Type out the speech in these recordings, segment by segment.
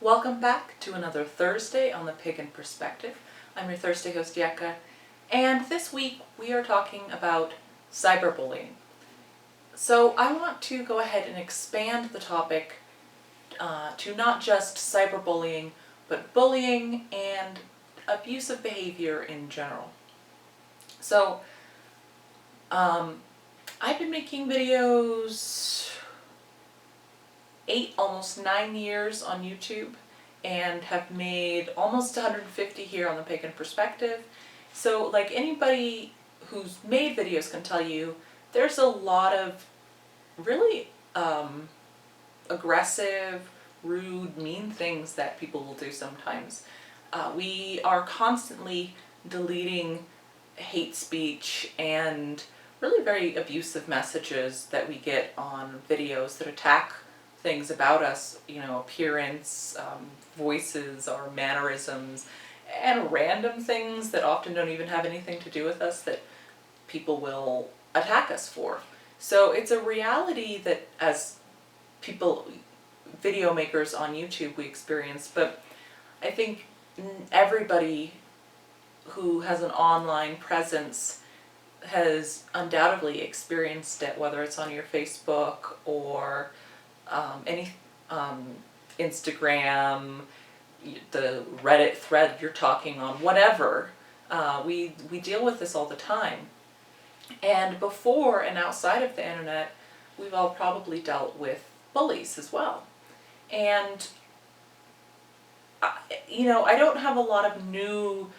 Welcome back to another Thursday on the Pagan Perspective. I'm your Thursday host, Yucca, and this week we are talking about cyberbullying. So I want to go ahead and expand the topic to not just cyberbullying, but bullying and abusive behavior in general. So I've been making videos 8, almost 9 years on YouTube, and have made almost 150 here on the Pagan Perspective. So like anybody who's made videos can tell you, there's a lot of really aggressive, rude, mean things that people will do sometimes. We are constantly deleting hate speech and really very abusive messages that we get on videos that attack things about us, appearance, voices, our mannerisms, and random things that often don't even have anything to do with us that people will attack us for. So it's a reality that as people, video makers on YouTube, we experience, but I think everybody who has an online presence has undoubtedly experienced it, whether it's on your Facebook or any Instagram, the Reddit thread you're talking on, whatever. We deal with this all the time. And before and outside of the internet, we've all probably dealt with bullies as well. And I don't have a lot of new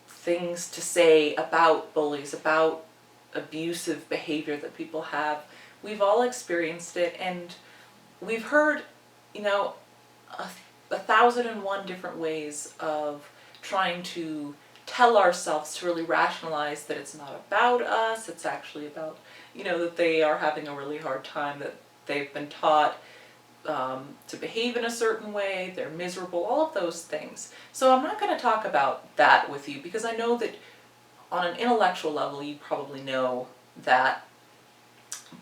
things to say about bullies, about abusive behavior that people have. We've all experienced it, and we've heard, 1,001 different ways of trying to tell ourselves to really rationalize that it's not about us, it's actually about, that they are having a really hard time, that they've been taught to behave in a certain way, they're miserable, all of those things. So I'm not going to talk about that with you because I know that on an intellectual level you probably know that.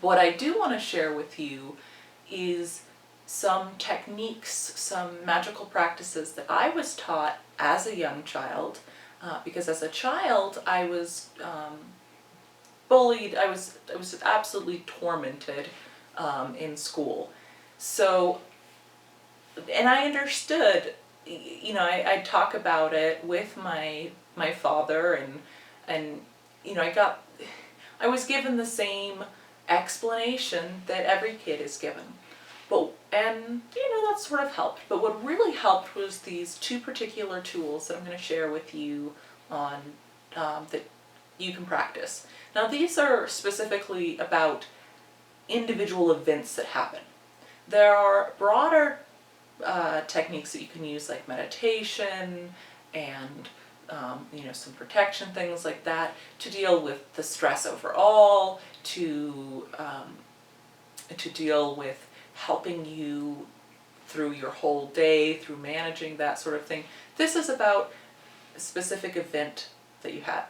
What I do want to share with you is some techniques, some magical practices that I was taught as a young child, because as a child I was bullied, I was absolutely tormented in school. So, and I understood, I'd talk about it with my father, and I was given the same explanation that every kid is given. And that sort of helped. But what really helped was these two particular tools that I'm going to share with you on that you can practice. Now these are specifically about individual events that happen. There are broader techniques that you can use, like meditation and some protection, things like that, to deal with the stress overall, to deal with helping you through your whole day, through managing that sort of thing. This is about a specific event that you had.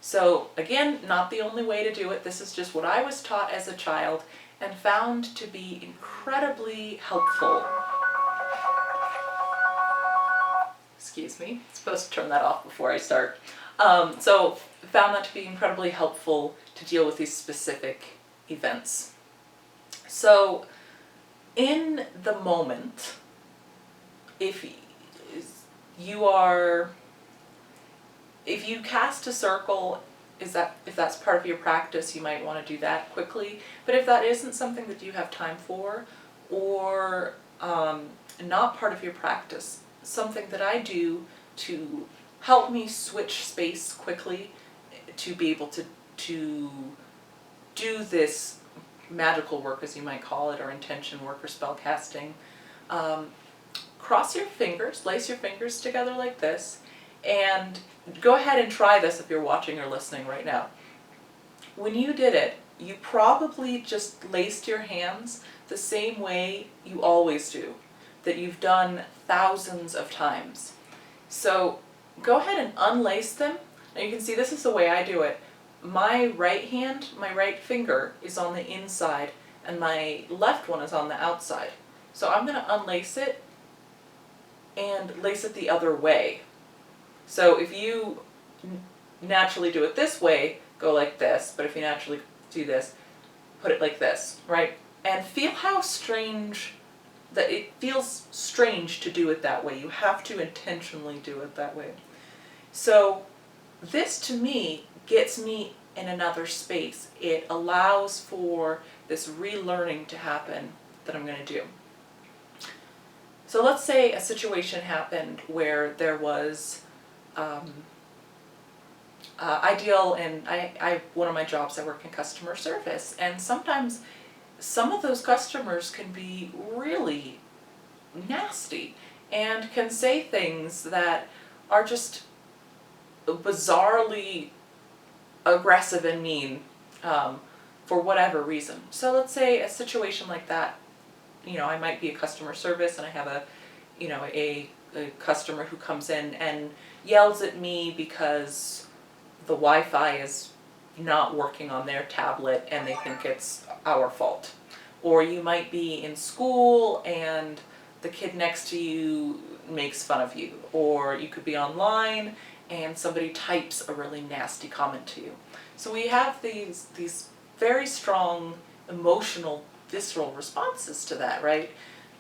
So again, not the only way to do it. This is just what I was taught as a child and found to be incredibly helpful. Excuse me, I'm supposed to turn that off before I start. So found that to be incredibly helpful to deal with these specific events. So in the moment, if you cast a circle, if that's part of your practice, you might want to do that quickly. But if that isn't something that you have time for, or not part of your practice, something that I do to help me switch space quickly to be able to do this magical work, as you might call it, or intention work, or spell casting. Cross your fingers, lace your fingers together like this, and go ahead and try this if you're watching or listening right now. When you did it, you probably just laced your hands the same way you always do, that you've done thousands of times. So go ahead and unlace them. Now you can see this is the way I do it. My right hand, my right finger is on the inside, and my left one is on the outside. So I'm going to unlace it and lace it the other way. So if you naturally do it this way, go like this, but if you naturally do this, put it like this, right? And feel how strange, that it feels strange to do it that way. You have to intentionally do it that way. So this to me gets me in another space. It allows for this relearning to happen that I'm going to do. So let's say a situation happened where there was ideal, and one of my jobs, I work in customer service, and sometimes some of those customers can be really nasty and can say things that are just bizarrely aggressive and mean, for whatever reason. So let's say a situation like that, I might be a customer service and I have a customer who comes in and yells at me because the Wi-Fi is not working on their tablet and they think it's our fault. Or you might be in school and the kid next to you makes fun of you. Or you could be online and somebody types a really nasty comment to you. So we have these very strong emotional, visceral responses to that, right?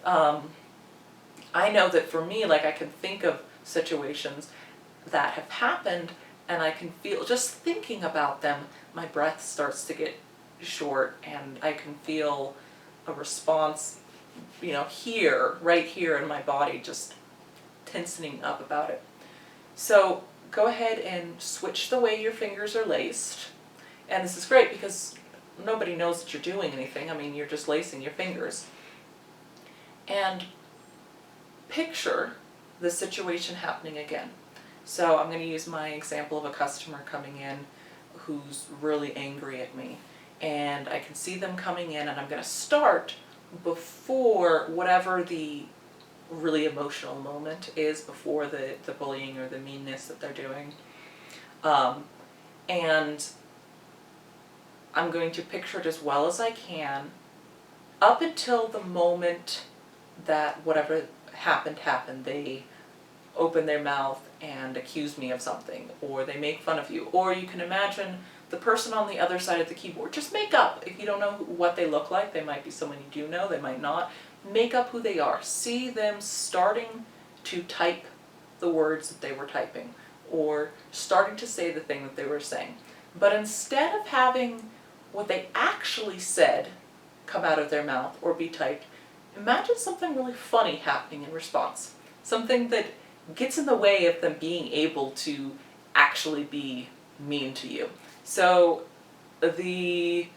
I know that for me, like, I can think of situations that have happened and I can feel, just thinking about them, my breath starts to get short and I can feel a response, right here in my body, just tensioning up about it. So go ahead and switch the way your fingers are laced. And this is great because nobody knows that you're doing anything. I mean, you're just lacing your fingers. And picture the situation happening again. So I'm going to use my example of a customer coming in who's really angry at me. And I can see them coming in, and I'm going to start before whatever the really emotional moment is, before the bullying or the meanness that they're doing. And I'm going to picture it as well as I can up until the moment that whatever happened. They open their mouth and accuse me of something, or they make fun of you, or you can imagine the person on the other side of the keyboard. Just make up, if you don't know what they look like, they might be someone you do know, they might not. Make up who they are. See them starting to type the words that they were typing, or starting to say the thing that they were saying. But instead of having what they actually said come out of their mouth or be typed, imagine something really funny happening in response. Something that gets in the way of them being able to actually be mean to you. So the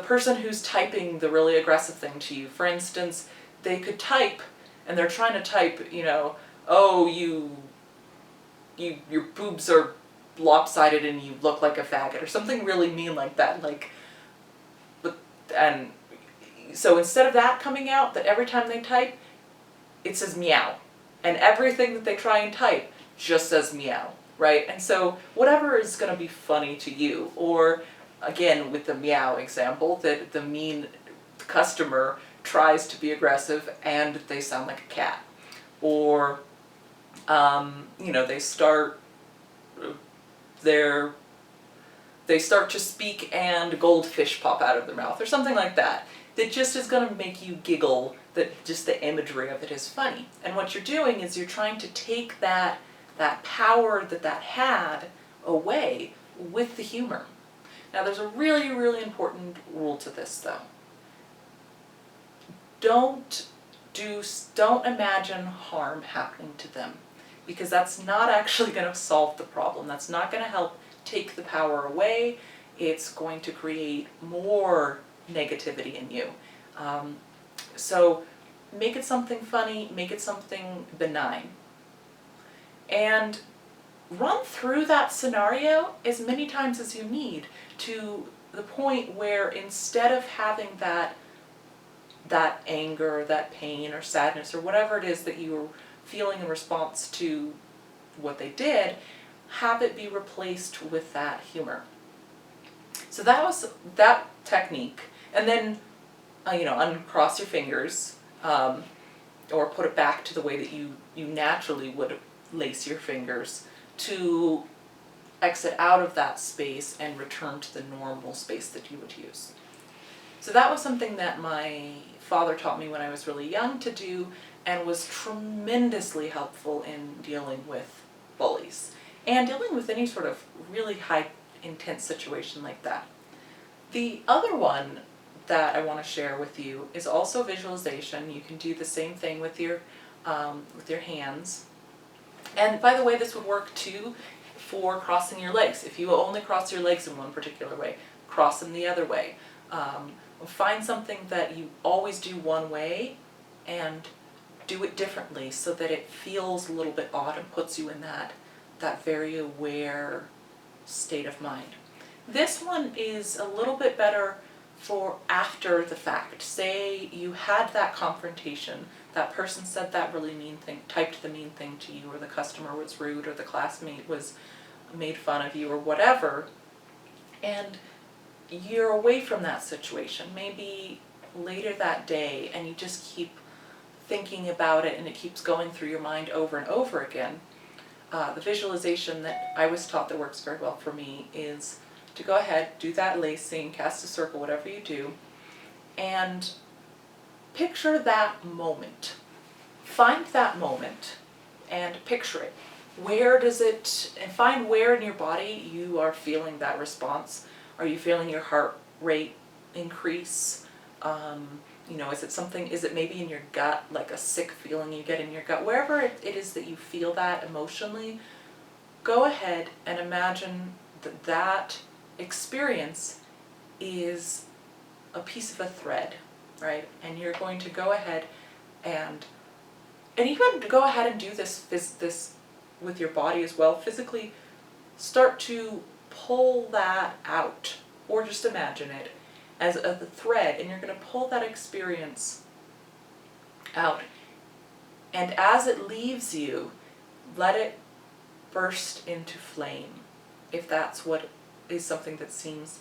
person who's typing the really aggressive thing to you, for instance, they could type, and they're trying to type, oh, your boobs are lopsided and you look like a faggot, or something really mean like that. And so instead of that coming out, that every time they type, it says meow. And everything that they try and type just says meow, right? And so whatever is going to be funny to you, or again with the meow example, that the mean customer tries to be aggressive and they sound like a cat. Or, they start to speak and goldfish pop out of their mouth, or something like that. That just is going to make you giggle, that just the imagery of it is funny. And what you're doing is you're trying to take that power that had away with the humor. Now there's a really, really important rule to this though. Don't imagine harm happening to them, because that's not actually going to solve the problem. That's not going to help take the power away. It's going to create more negativity in you. So make it something funny, make it something benign. And run through that scenario as many times as you need, to the point where instead of having that anger, that pain or sadness or whatever it is that you were feeling in response to what they did, have it be replaced with that humor. So that was that technique. And then, uncross your fingers, or put it back to the way that you naturally would lace your fingers, to exit out of that space and return to the normal space that you would use. So that was something that my father taught me when I was really young to do, and was tremendously helpful in dealing with bullies and dealing with any sort of really high intense situation like that. The other one that I want to share with you is also visualization. You can do the same thing with your hands. And by the way, this would work too for crossing your legs. If you only cross your legs in one particular way, cross them the other way. Find something that you always do one way and do it differently so that it feels a little bit odd and puts you in that very aware state of mind. This one is a little bit better for after the fact. Say you had that confrontation, that person said that really mean thing, typed the mean thing to you, or the customer was rude, or the classmate was made fun of you, or whatever, and you're away from that situation, maybe later that day, and you just keep thinking about it and it keeps going through your mind over and over again. The visualization that I was taught that works very well for me is to go ahead, do that lacing, cast a circle, whatever you do, and picture that moment. Find that moment and picture it. Where does it, and find where in your body you are feeling that response. Are you feeling your heart rate increase? Is it maybe in your gut, like a sick feeling you get in your gut? Wherever it is that you feel that emotionally, go ahead and imagine that experience is a piece of a thread, right? And you're going to go ahead and even go ahead and do this with your body as well. Physically start to pull that out, or just imagine it as a thread, and you're going to pull that experience out. And as it leaves you, let it burst into flame, if that's what is something that seems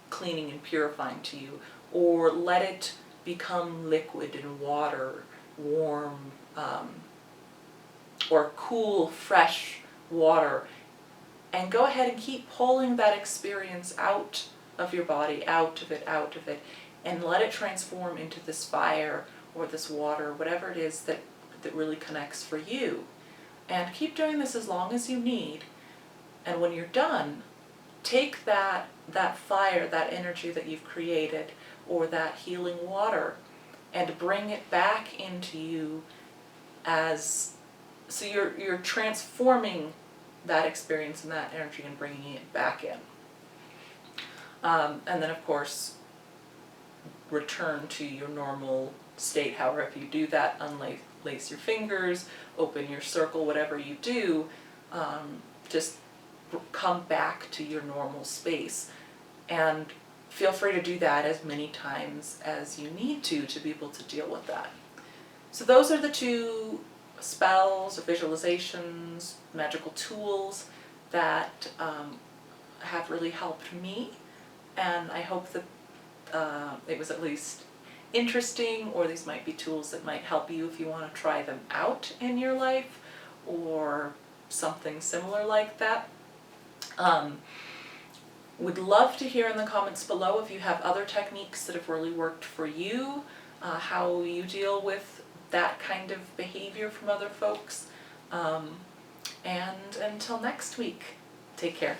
cleaning and purifying to you, or let it become liquid in water, warm, or cool, fresh water, and go ahead and keep pulling that experience out of your body, out of it, and let it transform into this fire or this water, whatever it is that really connects for you. And keep doing this as long as you need, and when you're done, take that fire, that energy that you've created, or that healing water, and bring it back into you so you're transforming that experience and that energy and bringing it back in. And then of course, return to your normal state. However, if you do that, unlace your fingers, open your circle, whatever you do, just come back to your normal space. And feel free to do that as many times as you need to be able to deal with that. So those are the two spells or visualizations, magical tools that have really helped me, and I hope that it was at least interesting, or these might be tools that might help you if you want to try them out in your life or something similar like that. Would love to hear in the comments below if you have other techniques that have really worked for you, how you deal with that kind of behavior from other folks. And until next week, take care.